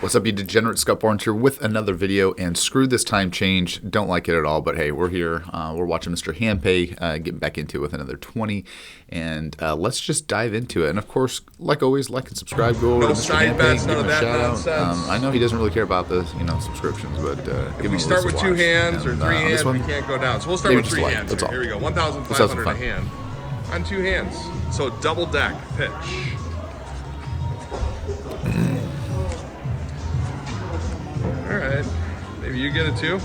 What's up, you degenerate? Scott Barnes here with another video, and screw this time change. Don't like it at all, but hey, we're here. We're watching Mr. Handpay getting back into it with another 20, and let's just dive into it. And of course, like always, like and subscribe. Go over to Mr. Handpay, give him a shout out. I know he doesn't really care about the subscriptions, but give him a start with 2 hands or 3 hands, one, we can't go down. So we'll start with 3 hands. Here we go. 1,500 a hand on 2 hands. So double deck pitch. All right, maybe you get it too.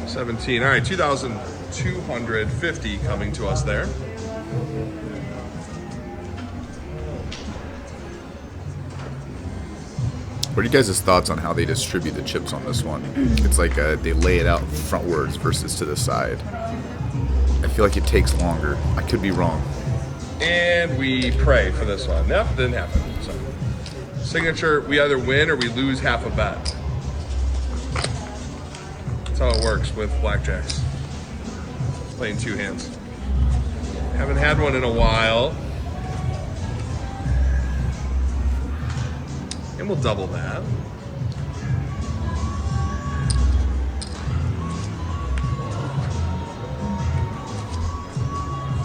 17. All right, 2,250 coming to us there. What are you guys' thoughts on how they distribute the chips on this one? It's like they lay it out frontwards versus to the side. I feel like it takes longer. I could be wrong. And we pray for this one. Nope, didn't happen. So. Signature, we either win or we lose half a bet. That's how it works with blackjacks. Playing 2 hands. Haven't had one in a while. And we'll double that.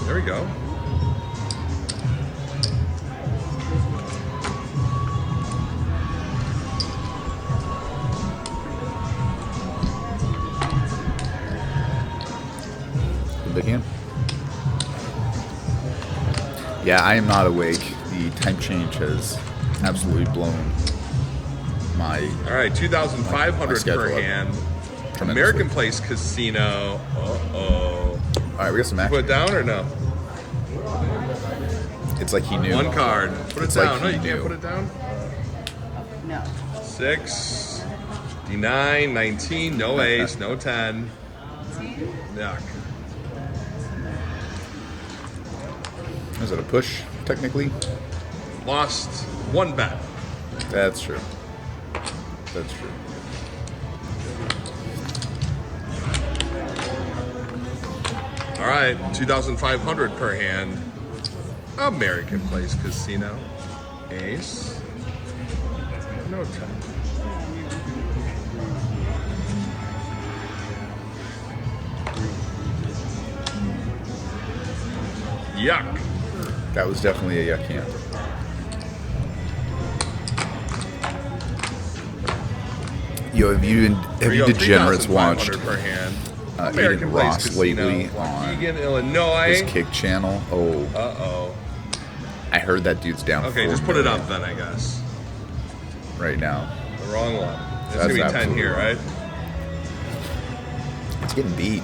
There we go. Big hand. Yeah, I am not awake. The time change has absolutely blown my. All right, 2,500 per hand. American Place Casino. All right, we got some action. Put it down or no? It's like he knew. 1 card. Put it down. No, you knew. can't put it down. No. 6, 9, 19. No ace. No 10. Yuck. Is it a push, technically? Lost 1 bet. That's true. That's true. All right, 2,500 per hand. American Place Casino. Ace. No 10. Yuck. That was definitely a yuck hand. Yo, have you degenerates watched per hand. Aiden Ross lately on Waukegan, Illinois. his kick channel? Oh. Uh-oh. I heard that dude's down. Okay, just put it up then, I guess. Right now. The wrong one. It's going to be 10 here, right? It's getting beat.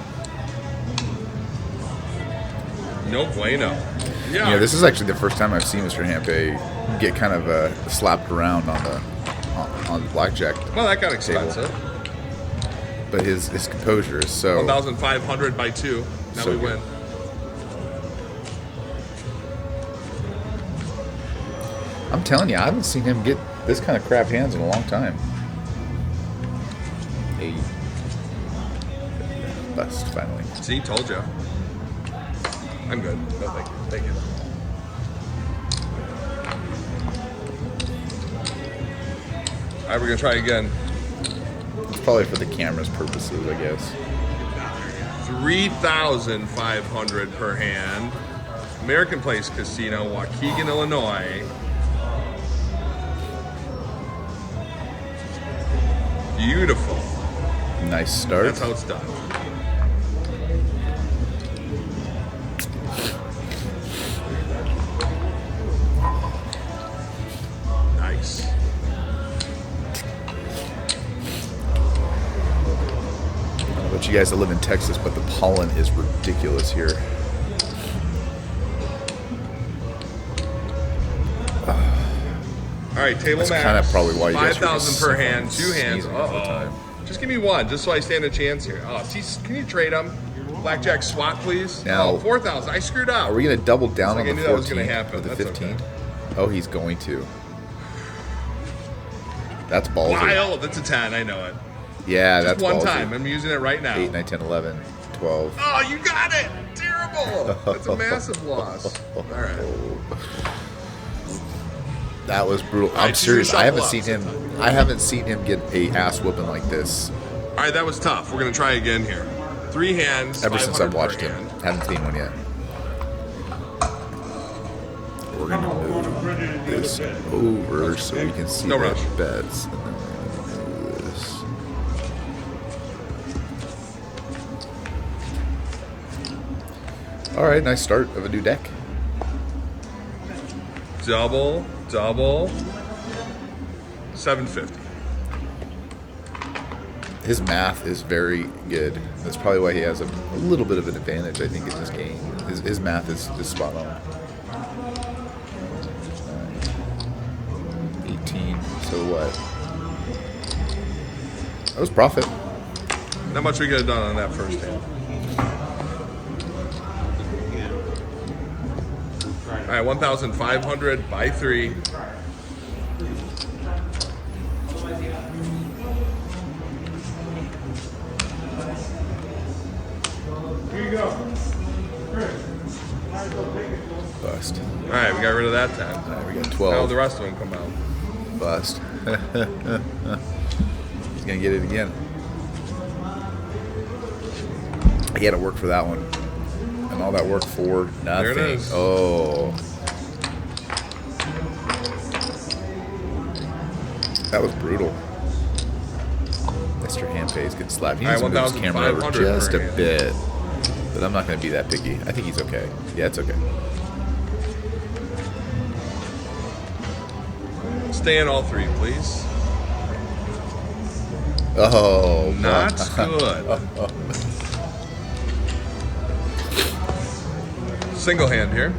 No bueno. Yeah, this is actually the first time I've seen Mr. Handpay get kind of slapped around on the blackjack. Well, that got expensive. Table. But his composure is so. 1,500 by 2. Now so we win. I'm telling you, I haven't seen him get this kind of crap hands in a long time. Hey. Bust, finally. See, told you. I'm good. No, thank you. Thank you. All right, we're going to try again. It's probably for the camera's purposes, I guess. 3,500 per hand. American Place Casino, Waukegan, Illinois. Beautiful. Nice start. That's how it's done. Nice. I don't know about you guys that live in Texas, but the pollen is ridiculous here. All right, table That's max. kind of probably why you guys 5,000 per hand, 2 hands. all the time. Just give me 1, just so I stand a chance here. Oh, can you trade them? Blackjack swap, please. Now, oh, 4,000. I screwed up. Are we going to double down on I the knew 14 that was gonna happen. with the That's 15? okay. Oh, he's going to. That's ballsy. Wild. That's a 10. I know it. Yeah, Just that's one ballsy. time. I'm using it right now. 8, 9, 10, 11, 12. Oh, you got it. Terrible. That's a massive loss. All right. That was brutal. right, I'm so you're serious. gonna I haven't shuffle seen up him. I haven't seen him get a ass whooping like this All right, that was tough. We're gonna try again here. 3 hands. ever since 500 I've watched per him. hand. Haven't seen one yet. We're gonna move this over so we can see No the rush. bets. And then we're gonna do this. All right, nice start of a new deck. Double. 750. His math is very good. That's probably why he has a little bit of an advantage, I think, in this game. His math is spot on. 18. So what? That was profit. Not much we could have done on that first hand. All right, 1,500 by 3. Bust. All right, we got rid of that 10. All right, we got Now 12. the rest of them come out. Bust. He's gonna get it again. He had to work for that one, and all that work for nothing. There it is. Oh, that was brutal. Mr. Handpay's getting slapped. He All needs right, to move his camera over 1,500 just per a hand. bit, but I'm not gonna be that picky. I think he's okay. Yeah, it's okay. Stay in all 3, please. Oh, Not good. Single hand here.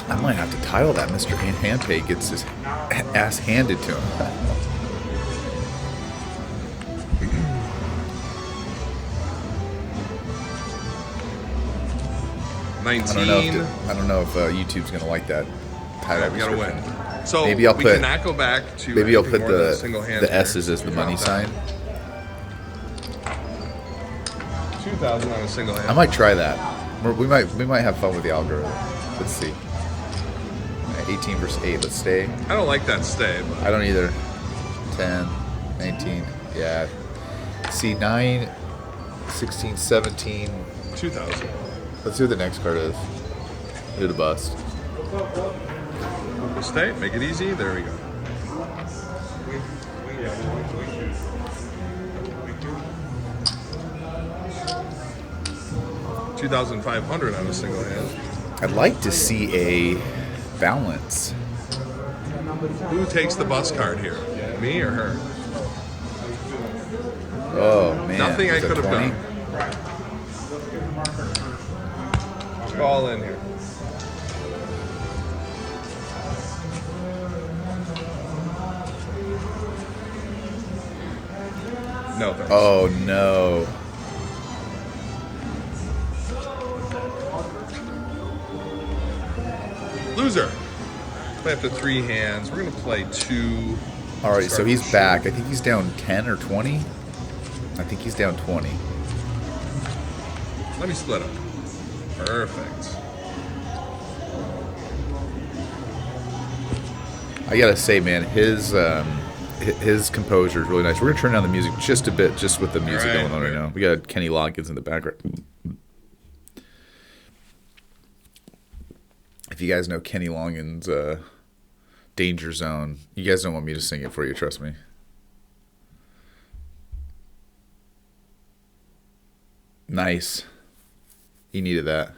I might have to title that. Mr. Handpay gets his ass handed to him. 19. I don't know if YouTube's gonna like that title. Alright, we gotta description. win. So Maybe I'll we put- cannot go back to. Maybe I'll anything put more than a single hand the here. S's as the money Drop sign. that. 2,000 on a single hand. I might try that. We might have fun with the algorithm. Let's see. 18 versus 8. Let's stay. I don't like that stay, but I don't either. 10, 19. Yeah. See, 9, 16, 17. 2,000. Let's see what the next card is. Do the bust. We'll stay. Make it easy. There we go. $2,500 on a single hand. I'd like to see a balance. Who takes the bus card here? Me or her? Oh, man. Nothing I Is it could have 20? done. All in here. No, thanks. Oh, no. Loser. Play up to 3 hands. We're gonna play 2. All right, so Start he's to back. shoot. I think he's down 10 or 20. I think he's down 20. Let me split him. Perfect. I gotta say, man, his composure is really nice. We're gonna turn down the music just a bit, just with the music All right, going on right great. now. We got Kenny Loggins in the background. If you guys know Kenny Loggins' Danger Zone, you guys don't want me to sing it for you, trust me. Nice. He needed that.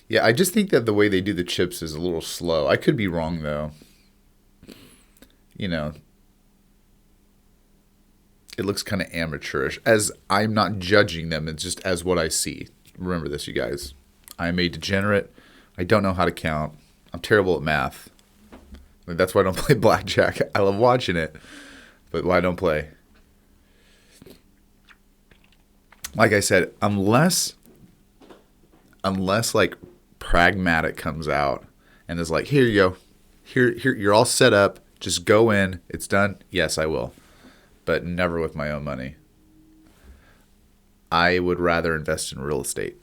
Yeah, I just think that the way they do the chips is a little slow. I could be wrong, though. You know, it looks kind of amateurish. As I'm not judging them, it's just as what I see. Remember this, you guys. I'm a degenerate. I don't know how to count. I'm terrible at math. That's why I don't play blackjack. I love watching it, but why I don't play. Like I said, unless like Pragmatic comes out and is like, here you go. Here, you're all set up. Just go in. It's done. Yes, I will, but never with my own money. I would rather invest in real estate.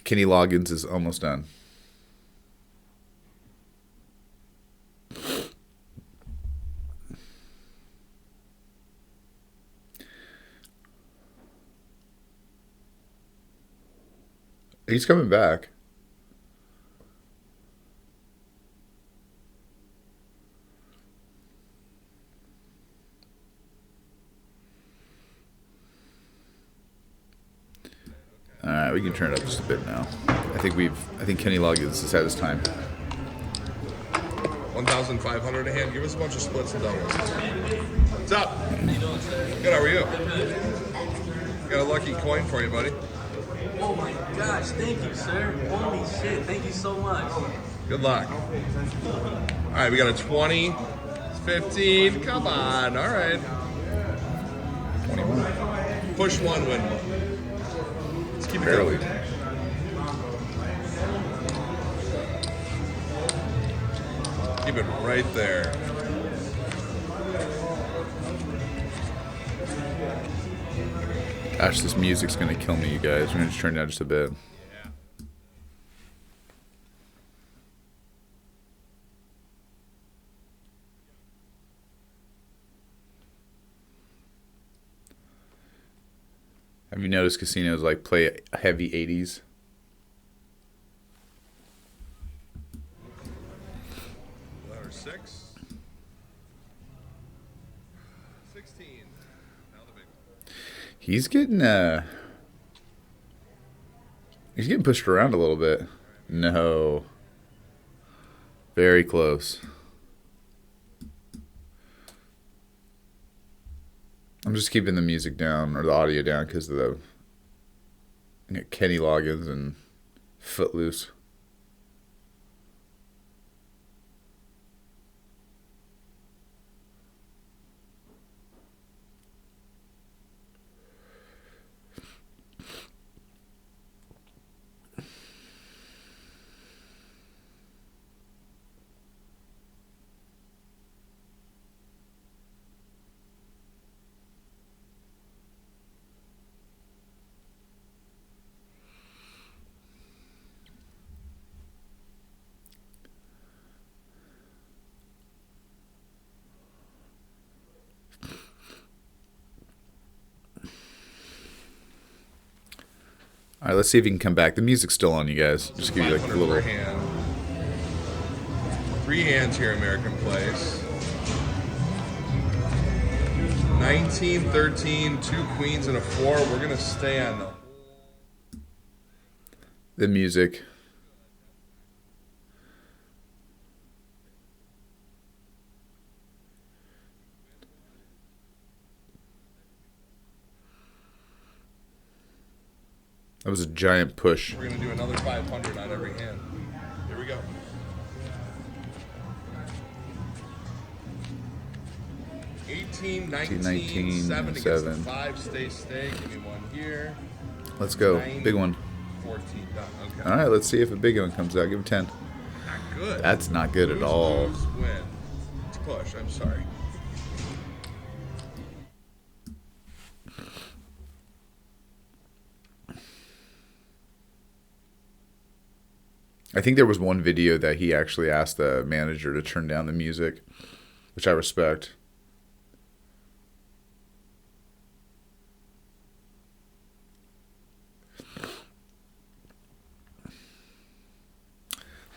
Kenny Loggins is almost done. He's coming back. All right, we can turn it up just a bit now. I think Kenny Loggins has had his time. 1,500 a hand. Give us a bunch of splits and doubles. What's up? Good. How are you? Got a lucky coin for you, buddy. Oh my gosh, thank you, sir. Holy shit, thank you so much. Good luck. All right, we got a 20, 15. Come on. All right. 21. Push one, win one. Let's keep it Barely. going. Keep it right there. Gosh, this music's gonna kill me, you guys. We're gonna just turn it down just a bit. Have you noticed casinos like play heavy 80s? Letter 6. 16. Now the big one. He's getting pushed around a little bit. No. Very close. I'm just keeping the music down or the audio down because of the Kenny Loggins and Footloose. All right, let's see if he can come back. The music's still on, you guys. Just give you like a 500 little. per hand. 3 hands here, American Place. 19, 13, 2 queens and a 4. We're gonna stay on The music. That was a giant push. We're gonna do another 500 on every hand. Here we go. $18, 19, 7 against the 7. 5. Stay. Give me one here. Let's go. 9, Big one. 14 done. Okay. All right, let's see if a big one comes out. Give him 10. Not good. That's not good at all. Lose, win. Let's push. I'm sorry. I think there was one video that he actually asked the manager to turn down the music, which I respect.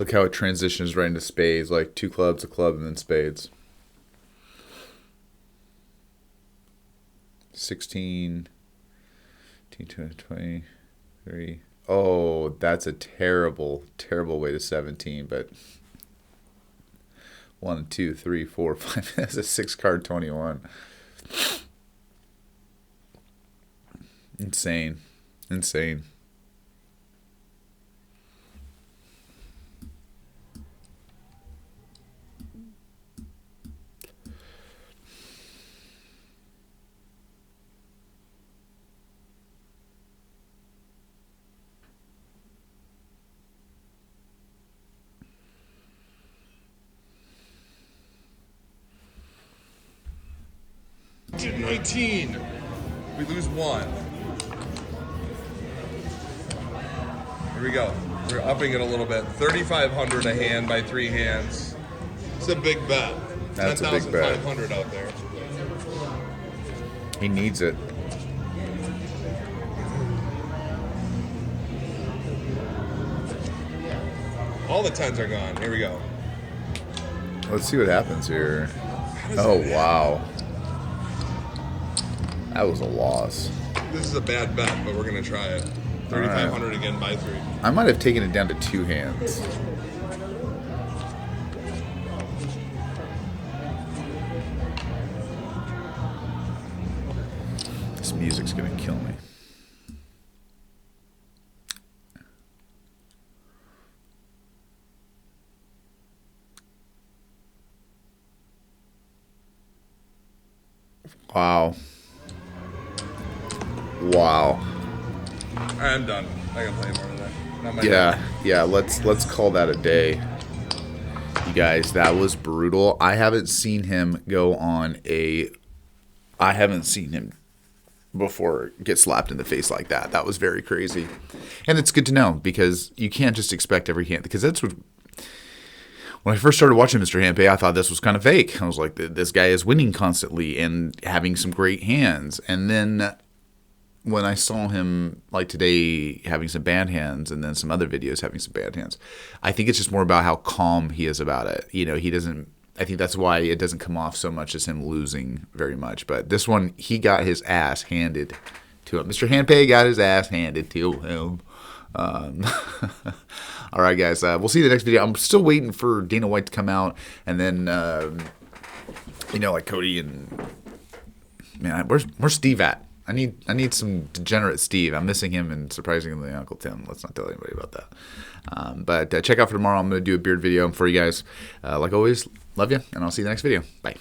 Look how it transitions right into spades, like 2 clubs, a club, and then spades. 16, 20, 23. Oh, that's a terrible, terrible way to 17, but 1, 2, 3, 4, 5. That's a 6-card 21. Insane. Insane. 19. We lose 1. Here we go. We're upping it a little bit. 3,500 a hand by 3 hands. It's a big bet. That's a big bet. 10,500 out there. He needs it. All the 10s are gone. Here we go. Let's see what happens here. Oh, wow. That was a loss. This is a bad bet, but we're going to try it. 3,500 again by 3. I might have taken it down to 2 hands. This music's gonna kill me. Wow. Wow. I'm done. I can play more of that. Not my Yeah, let's call that a day. You guys, that was brutal. I haven't seen him before get slapped in the face like that. That was very crazy. And it's good to know because you can't just expect every hand, because that's what, when I first started watching Mr. Handpay, I thought this was kind of fake. I was like, this guy is winning constantly and having some great hands. And then when I saw him like today having some bad hands and then some other videos having some bad hands, I think it's just more about how calm he is about it. You know, I think that's why it doesn't come off so much as him losing very much. But this one, he got his ass handed to him. Mr. Handpay got his ass handed to him. All right, guys. We'll see you in the next video. I'm still waiting for Dana White to come out. And then, like Cody and... Man, where's Steve at? I need some degenerate Steve. I'm missing him and surprisingly Uncle Tim. Let's not tell anybody about that. But check out for tomorrow. I'm going to do a beard video for you guys. Like always, love you, and I'll see you in the next video. Bye.